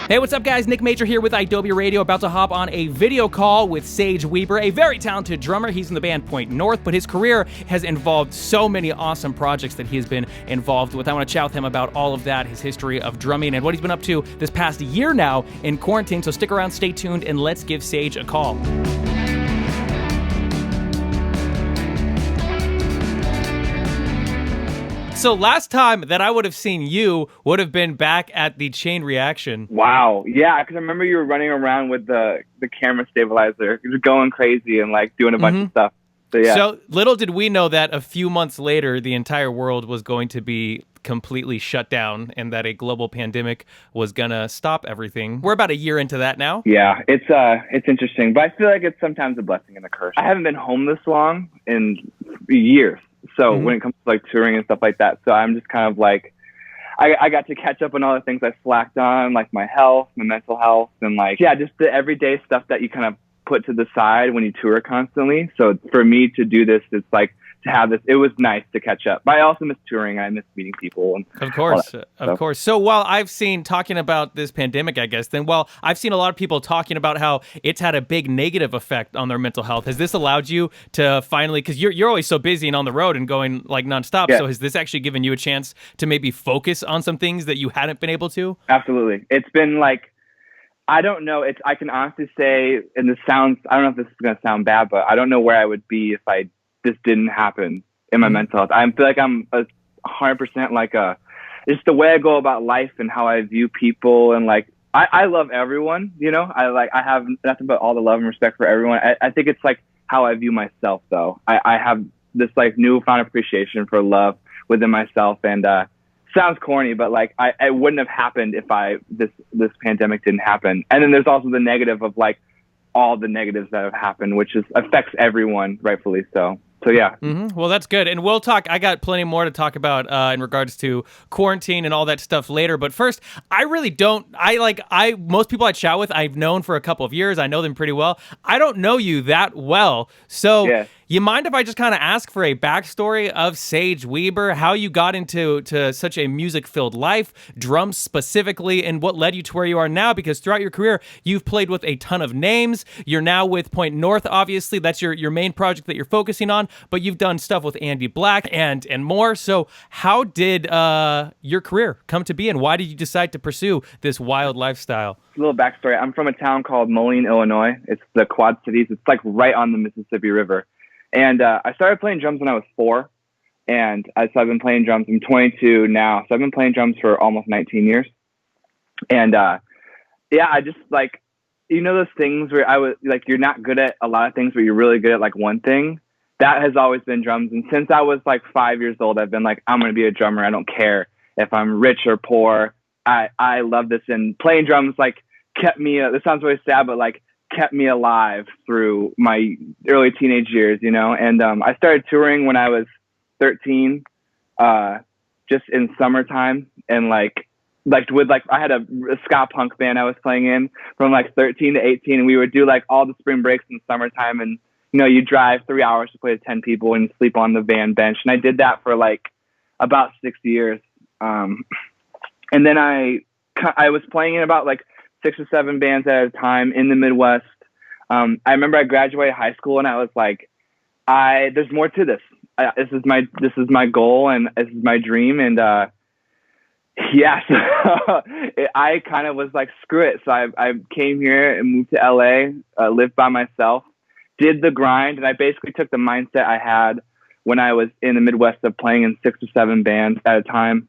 Hey, what's up, guys? Nick Major here with idobi Radio, about to hop on a video call with Sage Weeber, a very talented drummer. He's in the band Point North, but his career has involved so many awesome projects that he has been involved with. I want to chat with him about all of that, his history of drumming, and what he's been up to this past year now in quarantine. So stick around, stay tuned, and let's give Sage a call. So last time that I would have seen you would have been back at the Chain Reaction. Wow. Yeah, because I remember you were running around with the camera stabilizer, just going crazy and like doing a bunch of stuff. So yeah. So little did we know that a few months later, the entire world was going to be completely shut down and that a global pandemic was going to stop everything. We're about a year into that now. Yeah, it's interesting, but I feel like it's sometimes a blessing and a curse. I haven't been home this long in years. So when it comes to like touring and stuff like that, so I'm just kind of like, I got to catch up on all the things I slacked on, like my health, my mental health, and like, yeah, just the everyday stuff that you kind of put to the side when you tour constantly. So for me to do this, it's like, to have this, it was nice to catch up. But I also miss touring. I miss meeting people. And of course. So while I've seen talking about this pandemic, I guess, then while I've seen a lot of people talking about how it's had a big negative effect on their mental health, has this allowed you to finally, because you're always so busy and on the road and going like nonstop. Yeah. So has this actually given you a chance to maybe focus on some things that you hadn't been able to? Absolutely. It's been like, I don't know. I can honestly say, and this sounds, I don't know if this is going to sound bad, but I don't know where I would be if this didn't happen in my mental health. I feel like I'm 100% like it's the way I go about life and how I view people. And like, I love everyone, you know, I have nothing but all the love and respect for everyone. I think it's like how I view myself though. I have this like newfound appreciation for love within myself, and sounds corny, but like it wouldn't have happened if this pandemic didn't happen. And then there's also the negative of like all the negatives that have happened, which affects everyone, rightfully so. So yeah. Well, that's good. And we'll talk, I got plenty more to talk about in regards to quarantine and all that stuff later. But first, I really don't, most people I chat with, I've known for a couple of years. I know them pretty well. I don't know you that well. So you mind if I just kind of ask for a backstory of Sage Weeber, how you got into such a music-filled life, drums specifically, and what led you to where you are now? Because throughout your career, you've played with a ton of names. You're now with Point North, obviously. That's your main project that you're focusing on, but you've done stuff with Andy Black and more. So how did your career come to be, and why did you decide to pursue this wild lifestyle? A little backstory. I'm from a town called Moline, Illinois. It's the Quad Cities. It's like right on the Mississippi River. And I started playing drums when I was 4, and so I've been playing drums. I'm 22 now, so I've been playing drums for almost 19 years. And I just like, you know, those things where I was like, you're not good at a lot of things, but you're really good at like one thing. That has always been drums. And since I was like 5 years old, I've been like, I'm going to be a drummer. I don't care if I'm rich or poor. I love this. And playing drums like kept me, this sounds really sad, but like kept me alive through my early teenage years, you know? And I started touring when I was 13, just in summertime. And like I had a ska punk band I was playing in from like 13 to 18. And we would do like all the spring breaks in summertime. And, you know, you drive 3 hours to play to 10 people and sleep on the van bench. And I did that for like about 6 years. And then I was playing in about like 6 or 7 bands at a time in the Midwest. I remember I graduated high school and I was like, there's more to this. This is my goal and this is my dream. And, so I kind of was like, screw it. So I came here and moved to LA, lived by myself, did the grind. And I basically took the mindset I had when I was in the Midwest of playing in 6 or 7 bands at a time.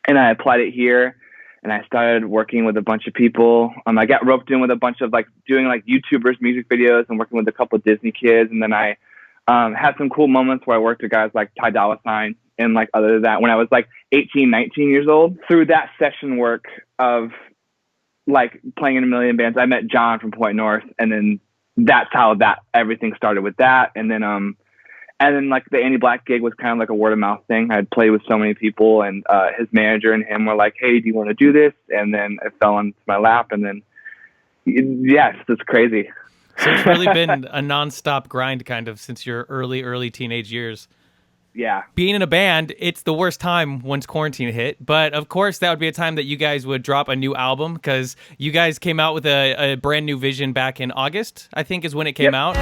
And I applied it here. And I started working with a bunch of people. I got roped in with a bunch of like doing like YouTubers music videos and working with a couple of Disney kids. And then I had some cool moments where I worked with guys like Ty Dolla $ign and like other than that when I was like 18, 19 years old. Through that session work of like playing in a million bands, I met John from Point North. And then that's how everything started with that. And then like the Andy Black gig was kind of like a word of mouth thing. I had played with so many people, and his manager and him were like, "Hey, do you want to do this?" And then it fell into my lap, and then yes, it's crazy. So it's really been a nonstop grind kind of since your early teenage years. Yeah. Being in a band, it's the worst time once quarantine hit. But of course, that would be a time that you guys would drop a new album, because you guys came out with a brand new vision back in August, I think is when it came Yep. out.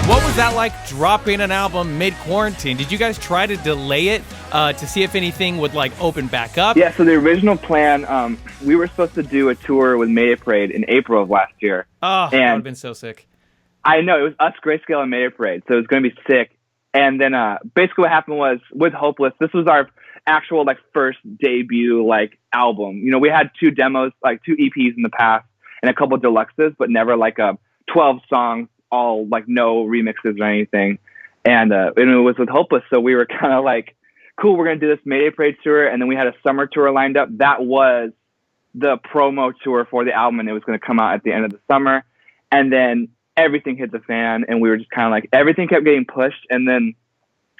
What was that like, dropping an album mid-quarantine? Did you guys try to delay it to see if anything would like open back up? Yeah, so the original plan, we were supposed to do a tour with Mayday Parade in April of last year. Oh, that would have been so sick. I know, it was us, Grayscale, and Mayday Parade, so it was going to be sick. And then basically what happened was, with Hopeless, this was our actual like first debut like album. You know, we had 2 demos, like 2 EPs in the past, and a couple deluxes, but never like a 12 songs, all like no remixes or anything. And it was with Hopeless, so we were kind of like, cool, we're going to do this Mayday Parade tour. And then we had a summer tour lined up. That was the promo tour for the album, and it was going to come out at the end of the summer. And then everything hit the fan, and we were just kind of like, everything kept getting pushed. And then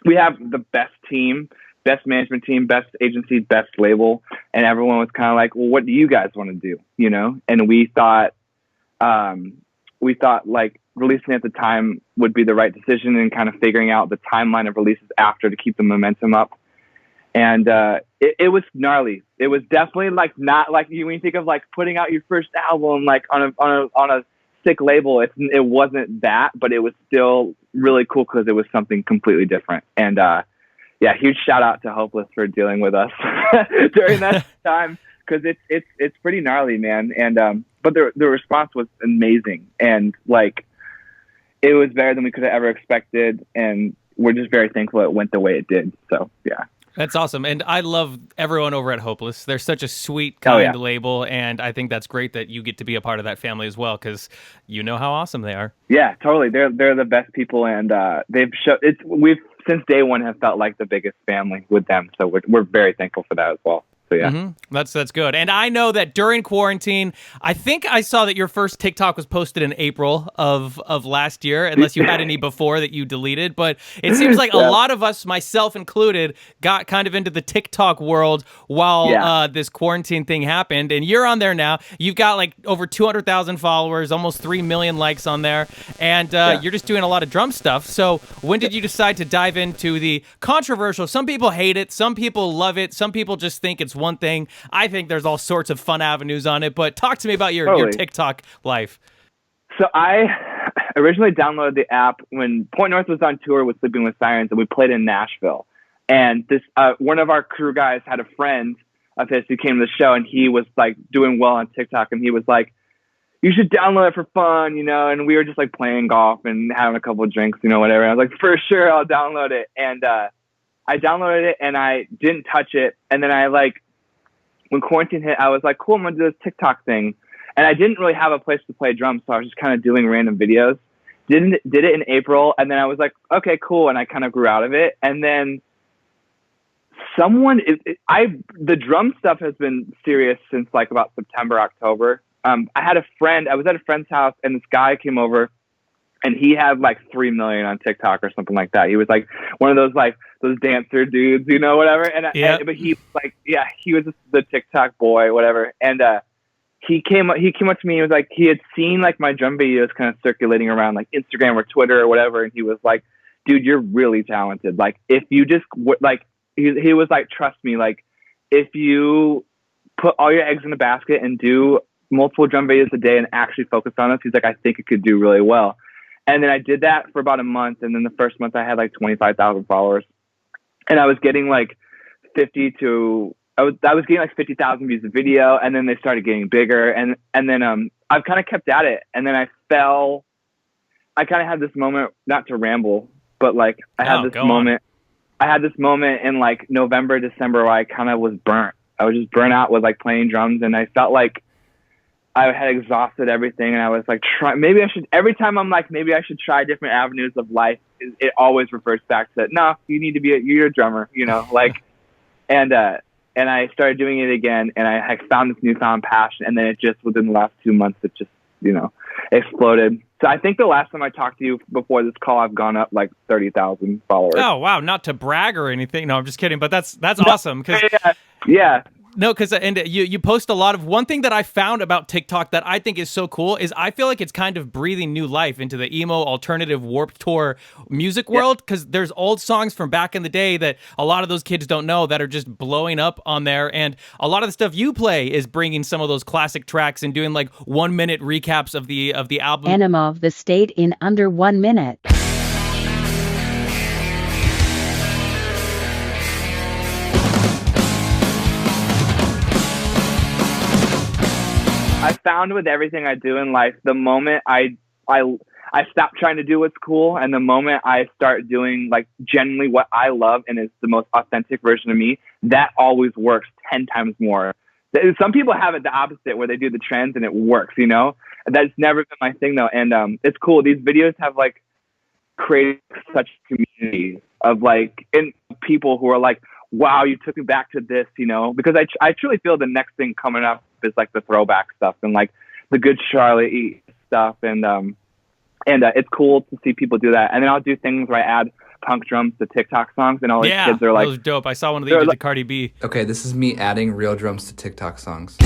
we have the best team, best management team, best agency, best label. And everyone was kind of like, well, what do you guys want to do? You know? And we thought like releasing at the time would be the right decision, and kind of figuring out the timeline of releases after to keep the momentum up. And it was gnarly. It was definitely like not like when you think of like putting out your first album like on a sick label. It wasn't that, but it was still really cool because it was something completely different. And yeah, huge shout out to Hopeless for dealing with us during that time, because it's pretty gnarly, man. And but the response was amazing, and like it was better than we could have ever expected, and we're just very thankful it went the way it did. So yeah. That's awesome. And I love everyone over at Hopeless. They're such a sweet, kind label, and I think that's great that you get to be a part of that family as well, because you know how awesome they are. Yeah, totally. They're the best people, and we've since day one have felt like the biggest family with them. So we're very thankful for that as well. So yeah. Mm-hmm. That's good. And I know that during quarantine, I think I saw that your first TikTok was posted in April of last year, unless you had any before that you deleted. But it seems like a lot of us, myself included, got kind of into the TikTok world while this quarantine thing happened. And you're on there now. You've got like over 200,000 followers, almost 3 million likes on there. And you're just doing a lot of drum stuff. So when did you decide to dive into the controversial? Some people hate it. Some people love it. Some people just think it's one thing. I think there's all sorts of fun avenues on it, but talk to me about your TikTok life. So I originally downloaded the app when Point North was on tour with Sleeping with Sirens, and we played in Nashville. And this one of our crew guys had a friend of his who came to the show, and he was like doing well on TikTok, and he was like, you should download it for fun, you know. And we were just like playing golf and having a couple of drinks, you know, whatever. And I was like, for sure, I'll download it. And I downloaded it, and I didn't touch it. And then when quarantine hit, I was like, cool, I'm going to do this TikTok thing. And I didn't really have a place to play drums, so I was just kind of doing random videos. Did it in April, and then I was like, okay, cool, and I kind of grew out of it. And then the drum stuff has been serious since like about September, October. I was at a friend's house, and this guy came over, and he had like 3 million on TikTok or something like that. He was like one of those those dancer dudes, you know, whatever. But he was the TikTok boy, whatever. And he came up to me. He was like, he had seen like my drum videos kind of circulating around like Instagram or Twitter or whatever, and he was like, dude, you're really talented. Like if you just he was like, trust me, like if you put all your eggs in a basket and do multiple drum videos a day and actually focus on this, he's like, I think it could do really well. And then I did that for about a month. And then the first month I had like 25,000 followers, and I was getting like 50,000 views a video. And then they started getting bigger. And then I've kind of kept at it. And then I kind of had this moment, not to ramble, but like I had this moment in like November, December, where I kind of was burnt. I was just burnt out with like playing drums, and I felt like I had exhausted everything, and I was like, every time I'm like, maybe I should try different avenues of life, it always refers back to, no, you need to you're a drummer, you know, like, and I started doing it again, and I found this newfound passion, and then it just, within the last 2 months, it just, you know, exploded. So I think the last time I talked to you before this call, I've gone up like 30,000 followers. Oh wow, not to brag or anything. No, I'm just kidding. But that's awesome because yeah. no, because and you post a lot of one thing that I found about TikTok that I think is so cool is I feel like it's kind of breathing new life into the emo alternative Warped Tour music world because there's old songs from back in the day that a lot of those kids don't know that are just blowing up on there, and a lot of the stuff you play is bringing some of those classic tracks and doing like 1 minute recaps of the album. Enema of the State in under 1 minute. I found with everything I do in life, the moment I stop trying to do what's cool, and the moment I start doing like genuinely what I love and is the most authentic version of me, that always works 10 times more. Some people have it the opposite, where they do the trends and it works, you know? That's never been my thing though. And it's cool. These videos have like created such communities of like in people who are like, wow, you took me back to this, you know? Because I truly feel the next thing coming up is like the throwback stuff and like the good Charlotte stuff, and it's cool to see people do that. And then I'll do things where I add punk drums to TikTok songs, and all these kids are like, that was dope. I saw one of these with Cardi B. Okay, this is me adding real drums to TikTok songs.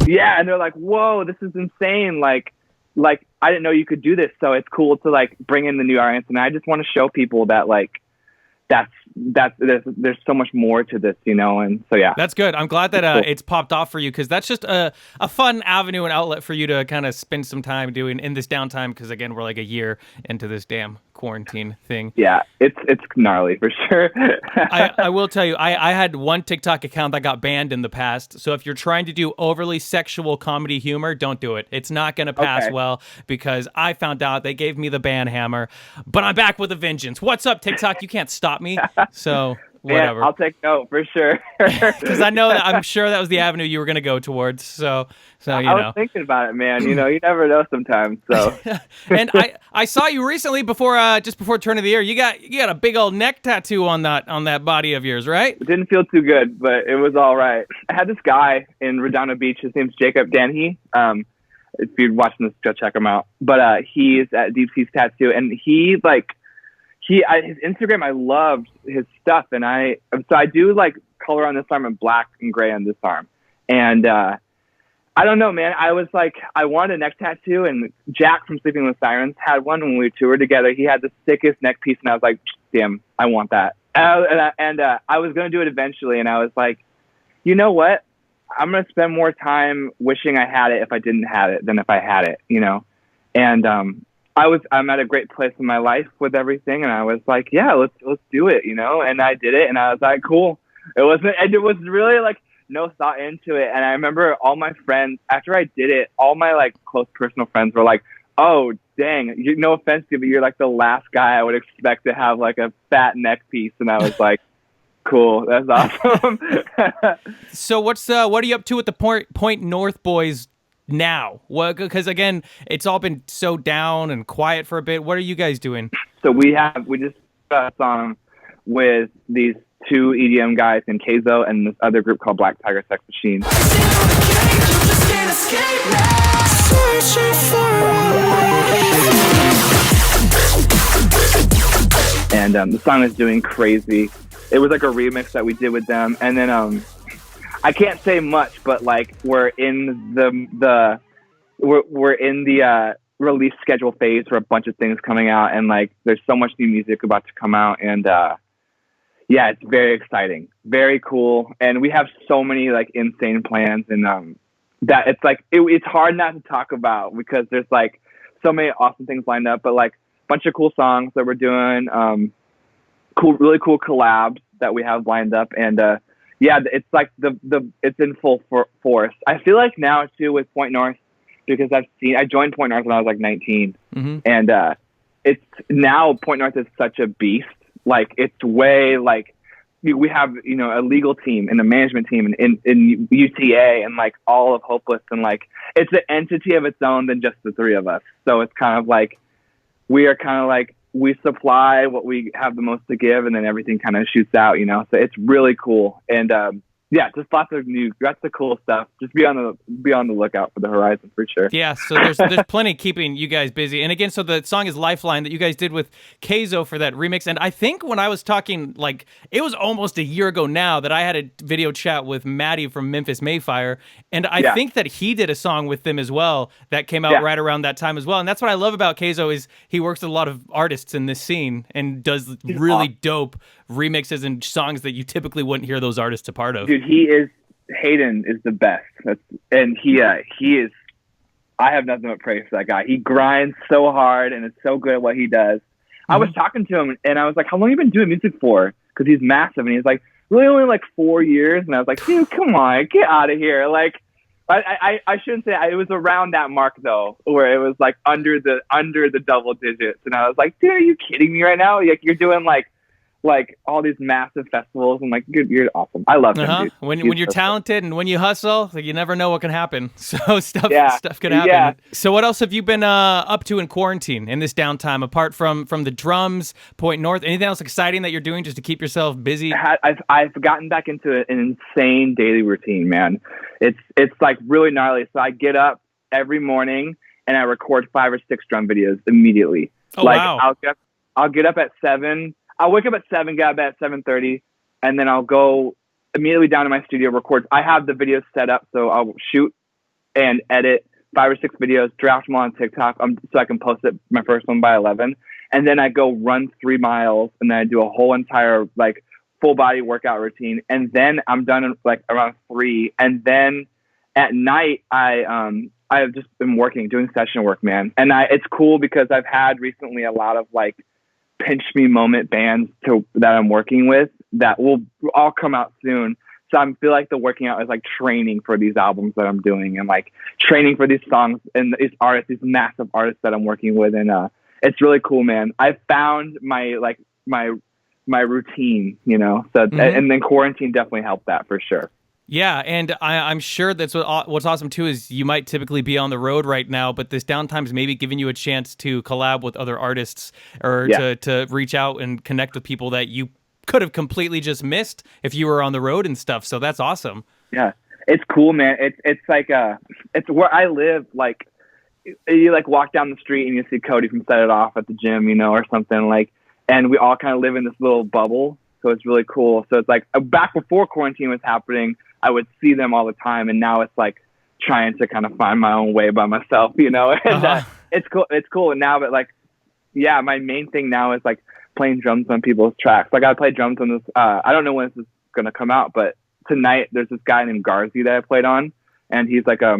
Yeah, and they're like, whoa, this is insane. Like I didn't know you could do this. So it's cool to like bring in the new audience, and I just want to show people that like there's so much more to this, you know. And so yeah, that's good. I'm glad that it's popped off for you, because that's just a fun avenue and outlet for you to kind of spend some time doing in this downtime, because again, we're like a year into this damn quarantine thing. Yeah, it's gnarly for sure. I will tell you, I had one TikTok account that got banned in the past. So if you're trying to do overly sexual comedy humor, don't do it. It's not going to pass well, because I found out they gave me the ban hammer. But I'm back with a vengeance. What's up, TikTok? You can't stop me. So whatever. Yeah, I'll take note for sure. Because I'm sure that was the avenue you were going to go towards. So you know. I was thinking about it, man. You know, you never know sometimes. So. And I saw you recently before just before turn of the year. You got a big old neck tattoo on that body of yours, right? It didn't feel too good, but it was all right. I had this guy in Redondo Beach. His name's Jacob Danhe. If you're watching this, go check him out. But he's at Deep Seas Tattoo, and his Instagram, I loved his stuff, and so I do like color on this arm and black and gray on this arm, and I don't know, man. I was like, I wanted a neck tattoo, and Jack from Sleeping with Sirens had one when we toured together. He had the sickest neck piece, and I was like, damn, I want that. And I was gonna do it eventually, and I was like, you know what? I'm gonna spend more time wishing I had it if I didn't have it than if I had it, you know, and I'm at a great place in my life with everything, and I was like, yeah, let's do it, you know. And I did it, and I was like, cool. It was really like no thought into it. And I remember all my friends, after I did it, all my like close personal friends were like, oh dang, no offense to you, but you're like the last guy I would expect to have like a fat neck piece. And I was like, cool, that's awesome. So what are you up to with the Point North boys now? Well, because again, it's all been so down and quiet for a bit. What are you guys doing? So we just got a song with these two EDM guys in Keizo and this other group called Black Tiger Sex Machine. And the song is doing crazy. It was like a remix that we did with them, and then I can't say much, but like we're in the release schedule phase for a bunch of things coming out, and like there's so much new music about to come out, and yeah, it's very exciting, very cool, and we have so many like insane plans, and that it's like it's hard not to talk about because there's like so many awesome things lined up, but like a bunch of cool songs that we're doing, really cool collabs that we have lined up, and yeah, it's like it's in full force. I feel like now too with Point North, because I joined Point North when I was like 19, and it's now Point North is such a beast. Like it's way like we have, you know, a legal team and a management team in UTA and like all of Hopeless, and like it's an entity of its own than just the three of us. So it's kind of like we supply what we have the most to give, and then everything kind of shoots out, you know. So it's really cool, and yeah, just lots of the cool stuff. Just be on the lookout for the horizon for sure. Yeah, so there's plenty keeping you guys busy. And again, so the song is Lifeline that you guys did with Keizo for that remix. And I think when I was talking, like, it was almost a year ago now that I had a video chat with Maddie from Memphis Mayfire. And I think that he did a song with them as well that came out right around that time as well. And that's what I love about Keizo is he works with a lot of artists in this scene and does really dope remixes and songs that you typically wouldn't hear those artists a part of. Dude, Hayden is the best. He is. I have nothing but praise for that guy. He grinds so hard and is so good at what he does. I was talking to him and I was like, "How long have you been doing music for?" Because he's massive, and he's like, "Really, only like 4 years." And I was like, "Dude, come on, get out of here!" Like, I shouldn't say it was around that mark though, where it was like under the double digits, and I was like, "Dude, are you kidding me right now? Like, you're doing like all these massive festivals, and like you're awesome. I love him, dude. When you're talented and when you hustle, like, you never know what can happen. So stuff can happen. Yeah. So what else have you been up to in quarantine in this downtime, apart from the drums, Point North? Anything else exciting that you're doing just to keep yourself busy? I've gotten back into an insane daily routine, man. It's like really gnarly. So I get up every morning and I record 5 or 6 drum videos immediately. Oh, wow. I'll get up at 7. I'll wake up at 7, get up at 7:30, and then I'll go immediately down to my studio, record. I have the videos set up, so I'll shoot and edit 5 or 6 videos, draft them on TikTok so I can post it, my first one by 11. And then I go run 3 miles, and then I do a whole entire like full body workout routine. And then I'm done like around 3. And then at night, I've just been doing session work, man. And it's cool because I've had recently a lot of like pinch me moment bands that I'm working with that will all come out soon. So I feel like the working out is like training for these albums that I'm doing and like training for these songs and these artists, these massive artists that I'm working with. And it's really cool, man. I found my routine, you know, so and then quarantine definitely helped that for sure. Yeah, and I'm sure that's what's awesome too is you might typically be on the road right now, but this downtime is maybe giving you a chance to collab with other artists or to reach out and connect with people that you could have completely just missed if you were on the road and stuff. So that's awesome. Yeah, it's cool, man. It's like it's where I live. Like you like walk down the street and you see Cody from Set It Off at the gym, you know, or something like, and we all kind of live in this little bubble. So it's really cool. So it's like back before quarantine was happening, I would see them all the time, and now it's like trying to kind of find my own way by myself, you know. And it's cool. It's cool now, but like, yeah, my main thing now is like playing drums on people's tracks. Like I play drums on this. I don't know when this is gonna come out, but tonight there's this guy named Garzi that I played on, and he's like a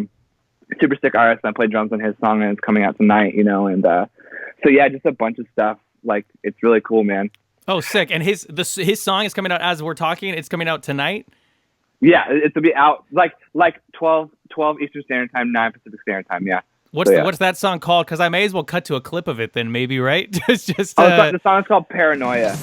super sick artist. And I played drums on his song, and it's coming out tonight, you know. And so yeah, just a bunch of stuff. Like it's really cool, man. Oh, sick! And his song is coming out as we're talking. It's coming out tonight. Yeah, it'll be out like 12 Eastern Standard Time, 9 Pacific Standard Time. Yeah. What's that song called? Because I may as well cut to a clip of it then, maybe, right? just. The song is called Paranoia.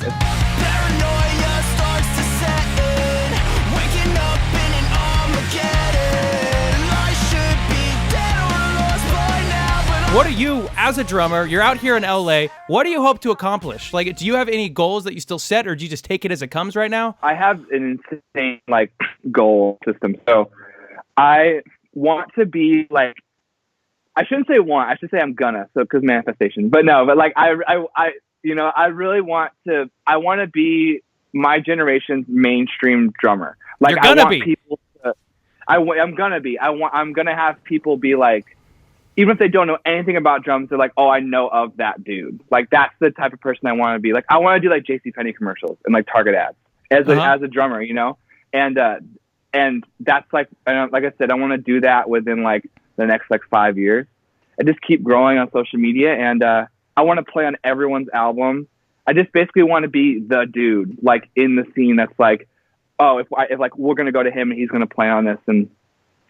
What do you, as a drummer, you're out here in LA, what do you hope to accomplish? Like, do you have any goals that you still set, or do you just take it as it comes right now? I have an insane, like, goal system. So I want to be, like, I shouldn't say want, I should say I'm gonna, so, because manifestation. But no, but, like, I really want to, I want to be my generation's mainstream drummer. Like, You're gonna I want be. people to, I'm gonna be. I'm gonna have people be like, even if they don't know anything about drums, they're like, oh, I know of that dude. Like, that's the type of person I want to be. Like, I want to do, like, JCPenney commercials and, like, Target ads as a drummer, you know? And that's, like I said, I want to do that within, like, the next, like, 5 years. I just keep growing on social media, and I want to play on everyone's album. I just basically want to be the dude, like, in the scene that's like, oh, if like, we're going to go to him and he's going to play on this, and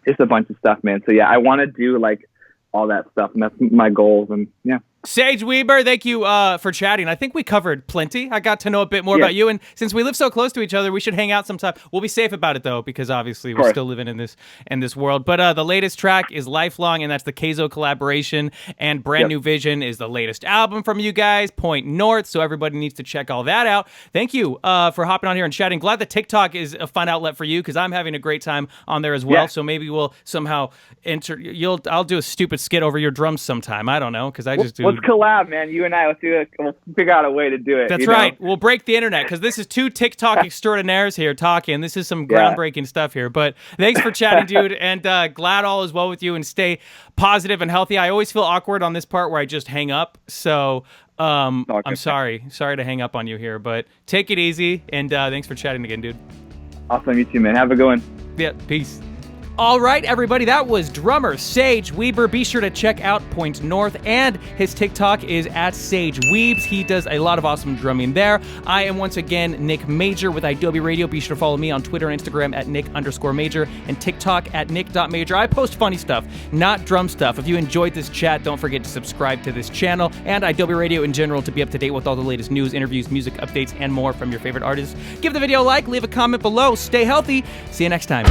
it's a bunch of stuff, man. So, yeah, I want to do, like, all that stuff, and that's my goals, and yeah. Sage Weeber, thank you for chatting. I think we covered plenty. I got to know a bit more about you, and since we live so close to each other, we should hang out sometime. We'll be safe about it though, because obviously we're still living in this world. But the latest track is Lifelong, and that's the Keizo collaboration. And Brand New Vision is the latest album from you guys, Point North. So everybody needs to check all that out. Thank you for hopping on here and chatting. Glad that TikTok is a fun outlet for you, because I'm having a great time on there as well. So maybe we'll somehow I'll do a stupid skit over your drums sometime. I don't know, because I just do. Let's collab, man. You and I, we'll figure out a way to do it. That's right. We'll break the internet, because this is two TikTok extraordinaires here talking. This is some groundbreaking stuff here. But thanks for chatting, dude. And glad all is well with you, and stay positive and healthy. I always feel awkward on this part where I just hang up. So I'm sorry. Sorry to hang up on you here, but take it easy. And thanks for chatting again, dude. Awesome. You too, man. Have a good one. Yeah. Peace. All right, everybody, that was drummer Sage Weeber. Be sure to check out Point North, and his TikTok is at Sage Weebs. He does a lot of awesome drumming there. I am once again Nick Major with idobi Radio. Be sure to follow me on Twitter and Instagram at Nick_Major and TikTok at Nick.Major. I post funny stuff, not drum stuff. If you enjoyed this chat, don't forget to subscribe to this channel and idobi Radio in general to be up to date with all the latest news, interviews, music updates, and more from your favorite artists. Give the video a like, leave a comment below. Stay healthy. See you next time.